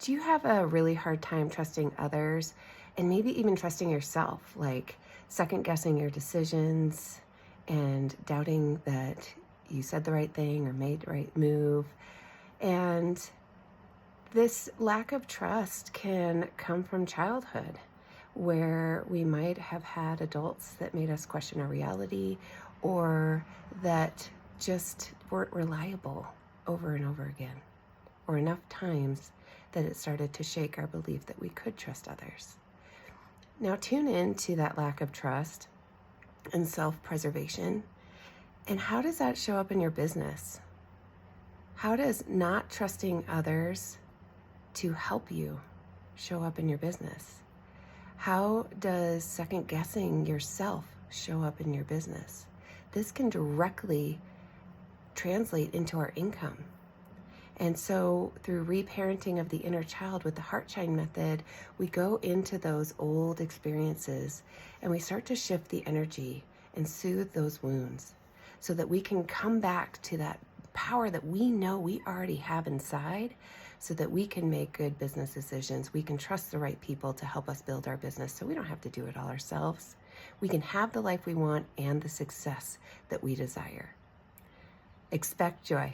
Do you have a really hard time trusting others and maybe even trusting yourself, like second guessing your decisions and doubting that you said the right thing or made the right move? And this lack of trust can come from childhood, where we might have had adults that made us question our reality or that just weren't reliable over and over again, or enough times that it started to shake our belief that we could trust others. Now tune into that lack of trust and self-preservation. And how does that show up in your business? How does not trusting others to help you show up in your business? How does second guessing yourself show up in your business? This can directly translate into our income. And so through reparenting of the inner child with the Heartshine method, we go into those old experiences and we start to shift the energy and soothe those wounds so that we can come back to that power that we know we already have inside, so that we can make good business decisions. We can trust the right people to help us build our business so we don't have to do it all ourselves. We can have the life we want and the success that we desire. Expect joy.